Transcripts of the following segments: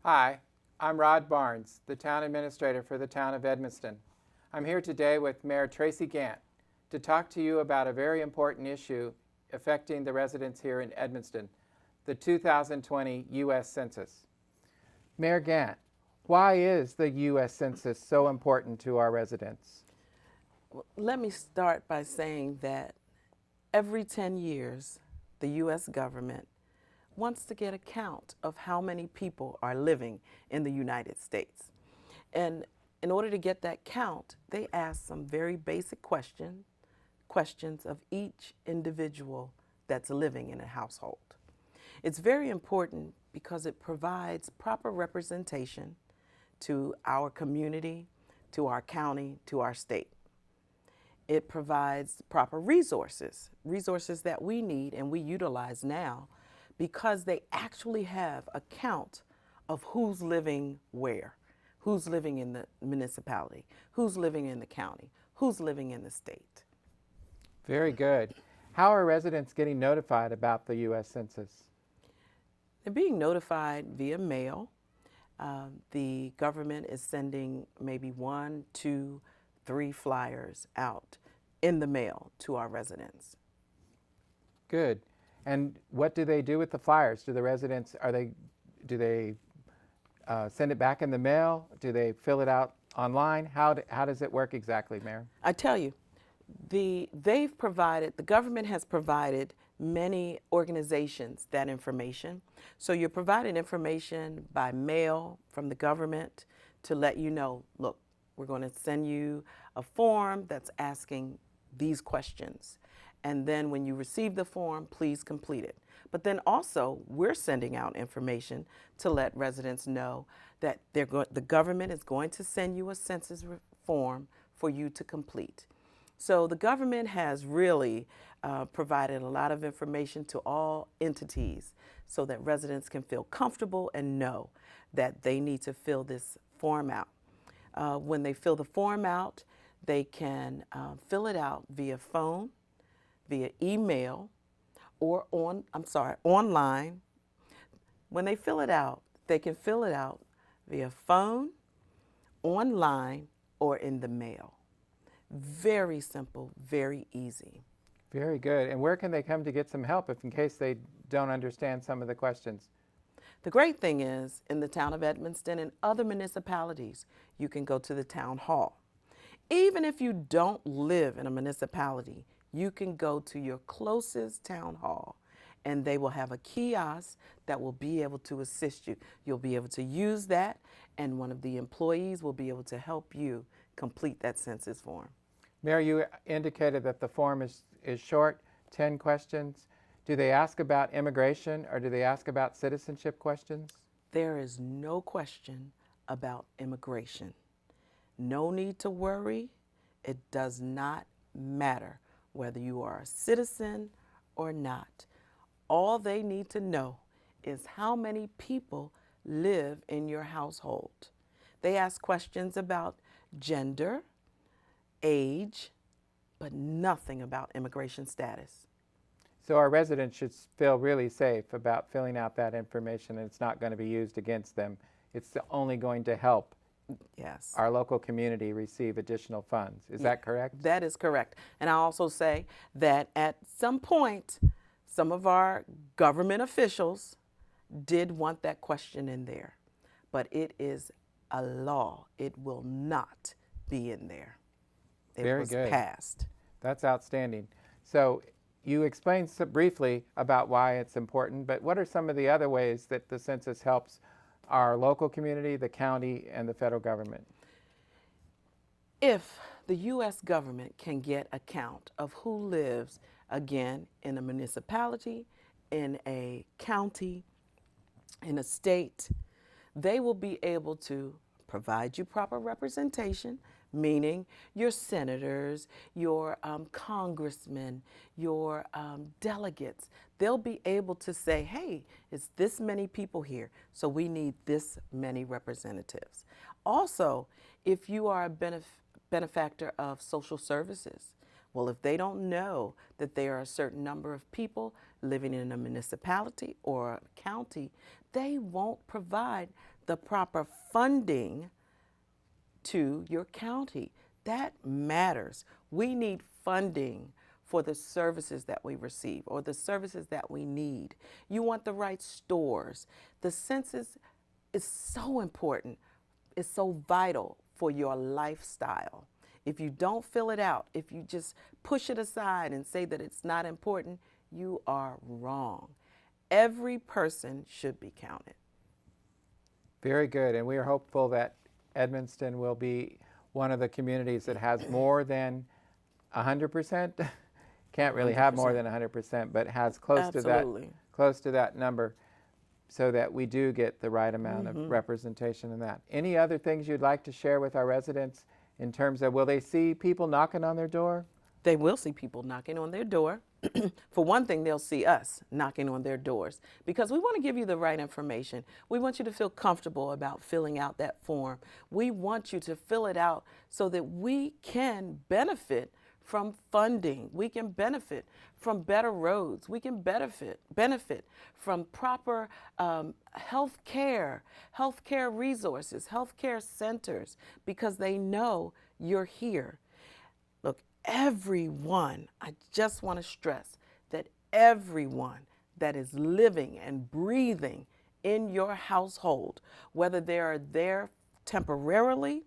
Hi, I'm Rod Barnes, the Town Administrator for the Town of Edmonston. I'm here today with Mayor Tracy Gant to talk to you about a very important issue affecting the residents here in Edmonston, the 2020 U.S. Census. Mayor Gant, why is the U.S. Census so important to our residents? Let me start by saying that every 10 years, the U.S. government wants to get a count of how many people are living in the United States. And in order to get that count, they ask some very basic questions of each individual that's living in a household. It's very important because it provides proper representation to our community, to our county, to our state. It provides proper resources that we need and we utilize now because they actually have a count of who's living where, who's living in the municipality, who's living in the county, who's living in the state. Very good. How are residents getting notified about the U.S. Census? They're being notified via mail. The government is sending maybe 1, 2, 3 flyers out in the mail to our residents. Good. And what do they do with the flyers? Do the residents, do they send it back in the mail? Do they fill it out online? How does it work exactly, Mayor? I tell you, the government has provided many organizations that information. So you're provided information by mail from the government to let you know, look, we're going to send you a form that's asking these questions. And then when you receive the form, please complete it. But then also, we're sending out information to let residents know that the government is going to send you a census form for you to complete. So the government has really provided a lot of information to all entities so that residents can feel comfortable and know that they need to fill this form out. When they fill the form out, they can fill it out via phone, via email, or online. When they fill it out, they can fill it out via phone, online, or in the mail. Very simple, very easy. Very good. And where can they come to get some help if in case they don't understand some of the questions? The great thing is, in the town of Edmonston and other municipalities, you can go to the town hall. Even if you don't live in a municipality, you can go to your closest town hall and they will have a kiosk that will be able to assist you. You'll be able to use that and one of the employees will be able to help you complete that census form. Mayor, you indicated that the form is short, 10 questions. Do they ask about immigration or do they ask about citizenship questions? There is no question about immigration. No need to worry. It does not matter whether you are a citizen or not. All they need to know is how many people live in your household. They ask questions about gender, age, but nothing about immigration status. So our residents should feel really safe about filling out that information and it's not going to be used against them. It's only going to help our local community receive additional funds. Is that correct? That is correct. And I also say that at some point, some of our government officials did want that question in there, but it is a law. It will not be in there. It was passed. That's outstanding. So you explained so briefly about why it's important, but what are some of the other ways that the census helps our local community, the county, and the federal government? If the U.S. government can get a count of who lives, again, in a municipality, in a county, in a state, they will be able to provide you proper representation, meaning your senators, your congressmen, your delegates. They'll be able to say, hey, it's this many people here, so we need this many representatives. Also, if you are a benefactor of social services, Well, if they don't know that there are a certain number of people living in a municipality or a county, they won't provide the proper funding to your county. That matters. We need funding for the services that we receive or the services that we need. You want the right stores. The census is so important. It's so vital for your lifestyle. If you don't fill it out, if you just push it aside and say that it's not important, you are wrong. Every person should be counted. Very good, and we are hopeful that Edmonston will be one of the communities that has more than 100%. Can't really have more than 100%, but has close to that number, so that we do get the right amount of representation in that. Any other things you'd like to share with our residents in terms of, will they see people knocking on their door? They will see people knocking on their door. For one thing, they'll see us knocking on their doors because we want to give you the right information. We want you to feel comfortable about filling out that form. We want you to fill it out so that we can benefit from funding. We can benefit from better roads. We can benefit from proper health care resources, health care centers, because they know you're here. Look, everyone, I just want to stress that everyone that is living and breathing in your household, whether they are there temporarily,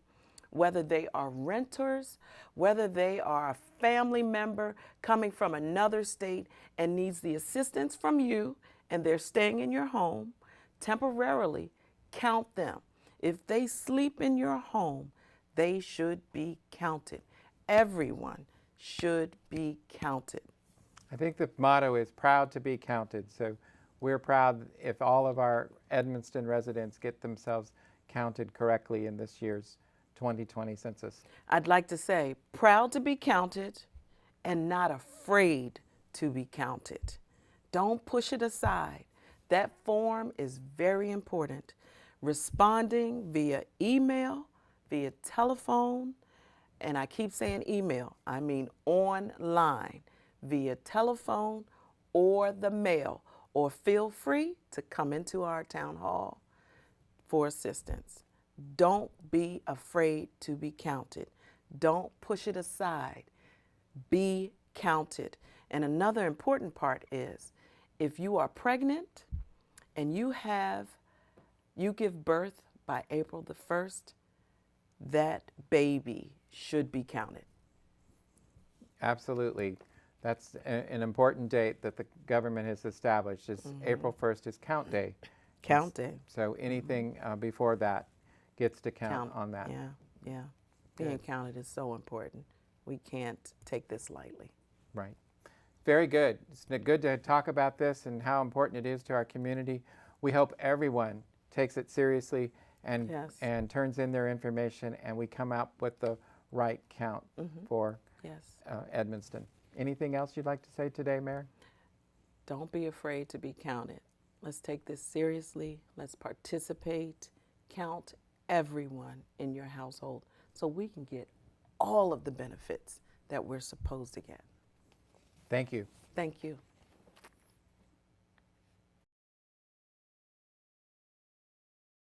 whether they are renters, whether they are a family member coming from another state and needs the assistance from you and they're staying in your home temporarily, count them. If they sleep in your home, they should be counted. Everyone should be counted. I think the motto is proud to be counted. So we're proud if all of our Edmonston residents get themselves counted correctly in this year's 2020 census. I'd like to say proud to be counted and not afraid to be counted. Don't push it aside. That form is very important. Responding via email, via telephone, and I keep saying email, I mean online, via telephone or the mail, or feel free to come into our town hall for assistance. Don't be afraid to be counted. Don't push it aside. Be counted. And another important part is, if you are pregnant and you give birth by April the 1st, that baby should be counted. Absolutely. That's an important date that the government has established. Is April 1st is count day. Count day. So anything before that gets to count on that. Yeah. Being counted is so important. We can't take this lightly. Right. Very good. It's good to talk about this and how important it is to our community. We hope everyone takes it seriously and turns in their information, and we come out with the right count for Edmonston. Anything else you'd like to say today, Mayor? Don't be afraid to be counted. Let's take this seriously. Let's participate. Count everyone in your household so we can get all of the benefits that we're supposed to get. Thank you. Thank you.